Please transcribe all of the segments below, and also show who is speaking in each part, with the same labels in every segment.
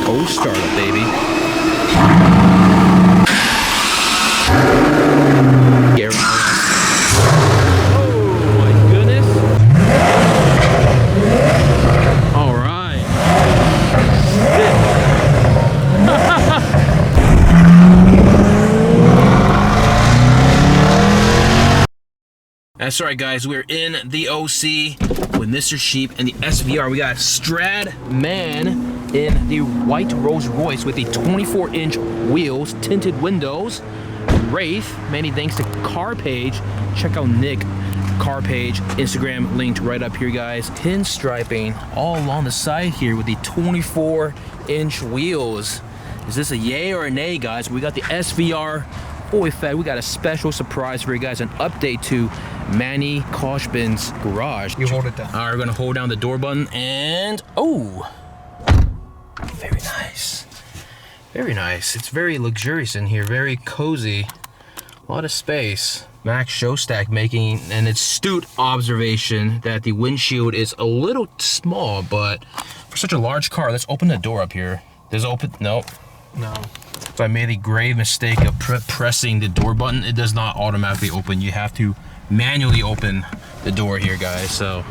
Speaker 1: Cold startup, baby. Agera RS. Oh my goodness. All right. That's right, guys. We're in the OC with Mr. Sheep and the SVR. We got Strad Man in the white Rolls-Royce with the 24-inch wheels, tinted windows. Wraith, many thanks to Car Page. Check out Nick, Car Page, Instagram linked right up here, guys. Pinstriping all along the side here with the 24-inch wheels. Is this a yay or a nay, guys? We got the SVR. Boy, Fed, we got a special surprise for you guys, an update to Manny Khoshbin's garage.
Speaker 2: You hold it down.
Speaker 1: All right, we're gonna hold down the door button and, oh, very nice. Very nice. It's very luxurious in here, very cozy. A lot of space. Max Showstack making an astute observation that the windshield is a little small, but for such a large car, let's open the door up here. Does it open? Nope.
Speaker 2: No.
Speaker 1: So I made a grave mistake of pressing the door button. It does not automatically open. You have to manually open the door here, guys. So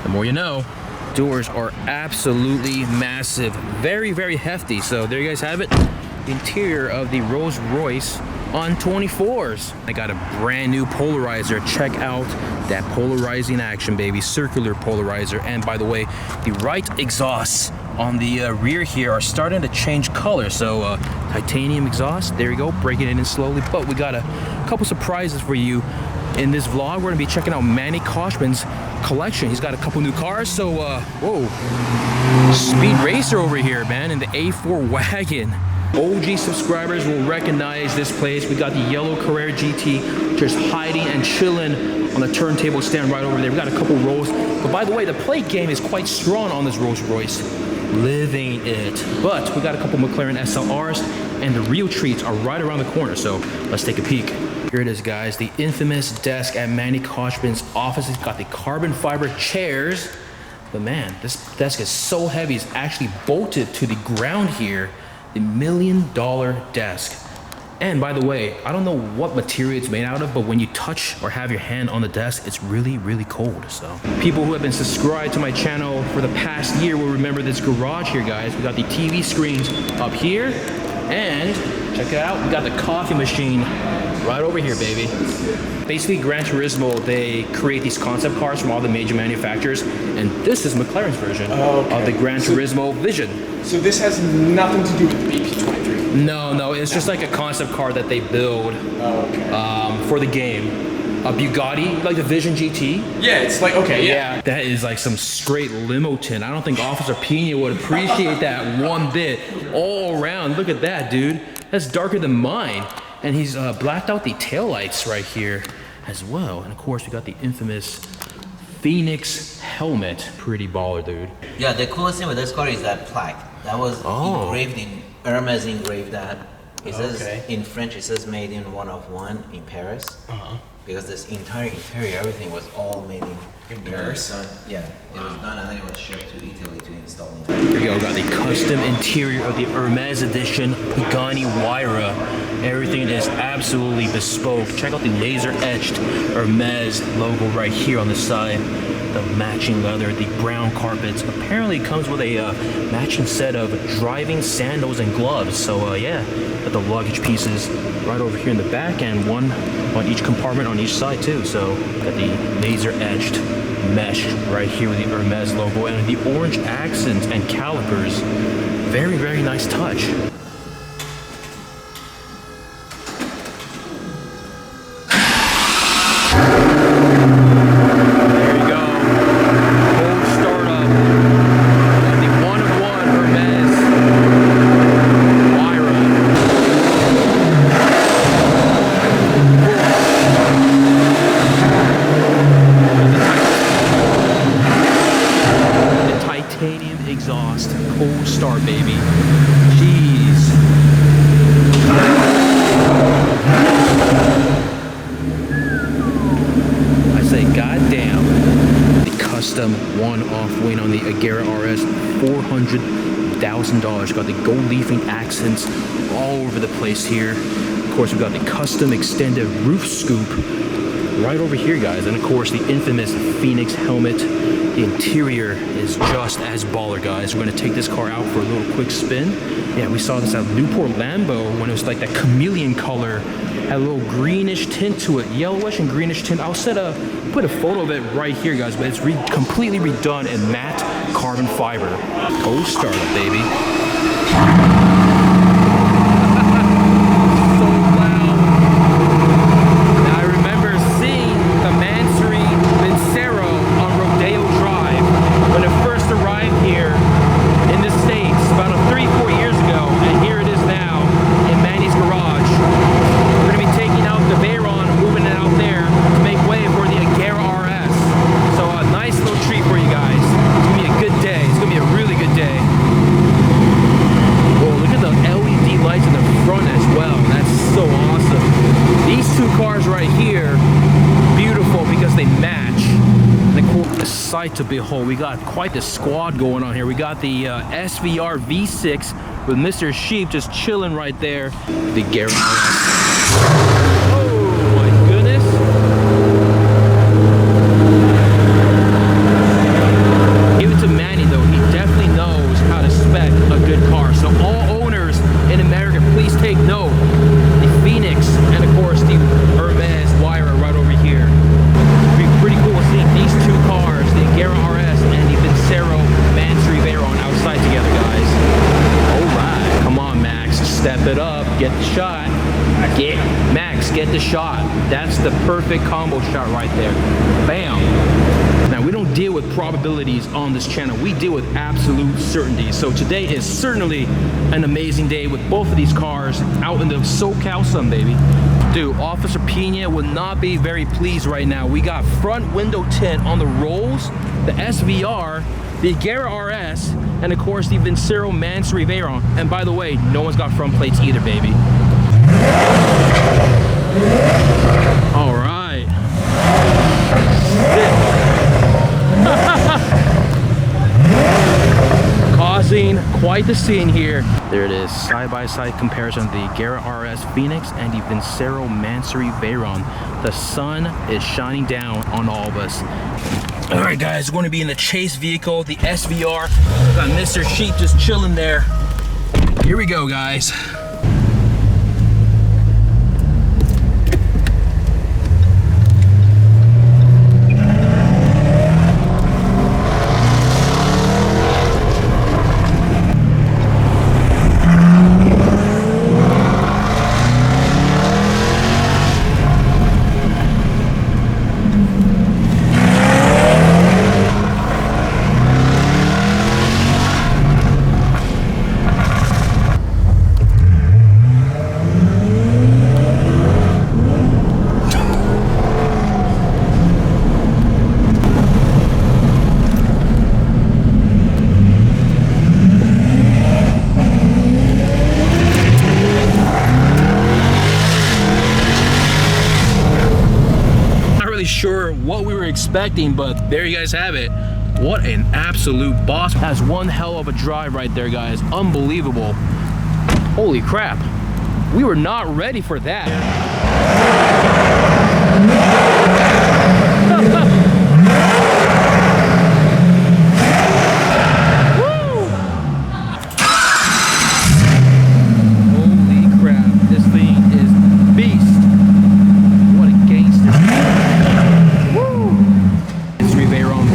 Speaker 1: the more you know. Doors are absolutely massive, very, very hefty. So there you guys have it. The interior of the Rolls-Royce on 24s. I got a brand new polarizer. Check out that polarizing action, baby. Circular polarizer. And by the way, the right exhausts on the rear here are starting to change color. So titanium exhaust, there you go, breaking it in slowly. But we got a couple surprises for you in this vlog. We're gonna be checking out Manny Khoshbin's collection. He's got a couple new cars. So whoa, speed racer over here, man, in the A4 wagon. OG subscribers will recognize this place. We got the yellow Carrera GT just hiding and chilling on the turntable stand right over there. We got a couple rows. But by the way, the plate game is quite strong on this Rolls-Royce. Living it. But we got a couple McLaren SLRs, and the real treats are right around the corner. So let's take a peek. Here it is, guys. The infamous desk at Manny Khoshbin's office. It's got the carbon fiber chairs. But man, this desk is so heavy, it's actually bolted to the ground here. The $1 million desk. And by the way, I don't know what material it's made out of, but when you touch or have your hand on the desk, it's really, really cold. So people who have been subscribed to my channel for the past year will remember this garage here, guys. We got the TV screens up here, and check it out, we got the coffee machine right over here, baby. Basically, Gran Turismo, they create these concept cars from all the major manufacturers, and this is McLaren's version of the Gran Turismo Vision.
Speaker 2: So this has nothing to do with the BP23?
Speaker 1: No, it's just like a concept car that they build for the game. A Bugatti, like the Vision GT.
Speaker 2: Yeah, it's like, okay, yeah.
Speaker 1: That is like some straight limo tin. I don't think Officer Pina would appreciate that one bit. All around, look at that, dude. That's darker than mine. And he's blacked out the taillights right here as well. And of course, we got the infamous Phoenix helmet. Pretty baller, dude.
Speaker 3: Yeah, the coolest thing with this car is that plaque. That was engraved in, Hermes engraved that. It says, in French, it says made in 1 of 1 in Paris. Because this entire interior, everything was all made in Paris. Yeah, it was done and then it was shipped to Italy to install.
Speaker 1: Here we go, got the custom interior of the Hermes edition Pagani Huayra. Everything is absolutely bespoke. Check out the laser etched Hermes logo right here on the side. The matching leather, the brown carpets. Apparently it comes with a matching set of driving sandals and gloves. So yeah, got the luggage pieces right over here in the back, and one on each compartment on each side too. So got the laser etched mesh right here with the Hermes logo and the orange accents and calipers. Very, very nice touch. Exhaust, cold start, baby. Jeez. I say, goddamn. The custom one-off wing on the Agera RS, $400 $100,000. Got the gold leafing accents all over the place here. Of course, we've got the custom extended roof scoop right over here, guys. And of course, the infamous Phoenix helmet. The interior is just as baller, guys. We're gonna take this car out for a little quick spin. Yeah, we saw this at Newport Lambeau when it was like that chameleon color. Had a little greenish tint to it, yellowish and greenish tint. I'll put a photo of it right here, guys, but it's completely redone in matte carbon fiber. Oh, startup, baby. To behold, we got quite the squad going on here. We got the SVR V6 with Mr. Sheep just chilling right there. The Agera RS. Oh my goodness. Give it to Manny though. He definitely knows how to spec a good car. So all owners in America, please take note. The Phoenix and of course the Hermes Huayra right over here. It'd be pretty cool seeing these two cars, the Agera RS and the Vincero Mansory Veyron outside together, guys. Alright, come on Max, step it up, get the shot. Max, get the shot. That's the perfect combo shot right there. Bam. Now, we don't deal with probabilities on this channel. We deal with absolute certainty. So today is certainly an amazing day with both of these cars out in the SoCal sun, baby. Dude, Officer Pina would not be very pleased right now. We got front window tint on the Rolls, the SVR, the Agera RS, and of course the Vincero Mansory Veyron. And by the way, no one's got front plates either, baby. All right. Causing quite the scene here. There it is, side-by-side comparison of the Agera RS Phoenix and the Vincero Mansory Veyron. The sun is shining down on all of us. All right, guys, we're going to be in the chase vehicle, the SVR. Got Mr. Sheep just chilling there. Here we go, guys. Sure what we were expecting, but there you guys have it. What an absolute boss. Has one hell of a drive right there, guys. Unbelievable. Holy crap, we were not ready for that. Woo! Holy crap, this thing is beast. What a gangster.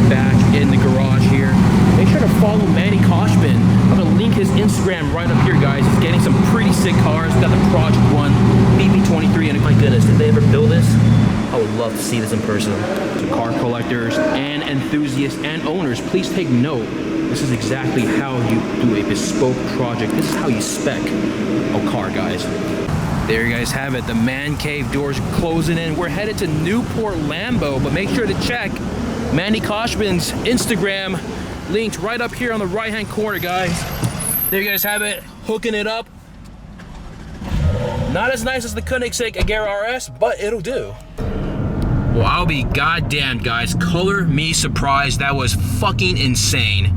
Speaker 1: Back in the garage here. Make sure to follow Manny Khoshbin. I'm gonna link his Instagram right up here, guys. He's getting some pretty sick cars. Got the Project 1 BB23, and my goodness, did they ever build this? I would love to see this in person. So car collectors and enthusiasts and owners, please take note. This is exactly how you do a bespoke project. This is how you spec a car, guys. There you guys have it. The man cave doors closing in. We're headed to Newport Lambeau, but make sure to check Manny Khoshbin's Instagram, linked right up here on the right-hand corner, guys. There you guys have it, hooking it up. Not as nice as the Koenigsegg Agera RS, but it'll do. Well, I'll be goddamn, guys. Color me surprised. That was fucking insane.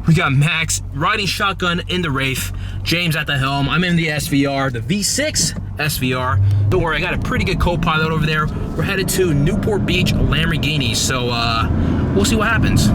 Speaker 1: We got Max riding shotgun in the Wraith. James at the helm. I'm in the SVR, the V6 SVR. Don't worry, I got a pretty good co-pilot over there. We're headed to Newport Beach, Lamborghini. So we'll see what happens.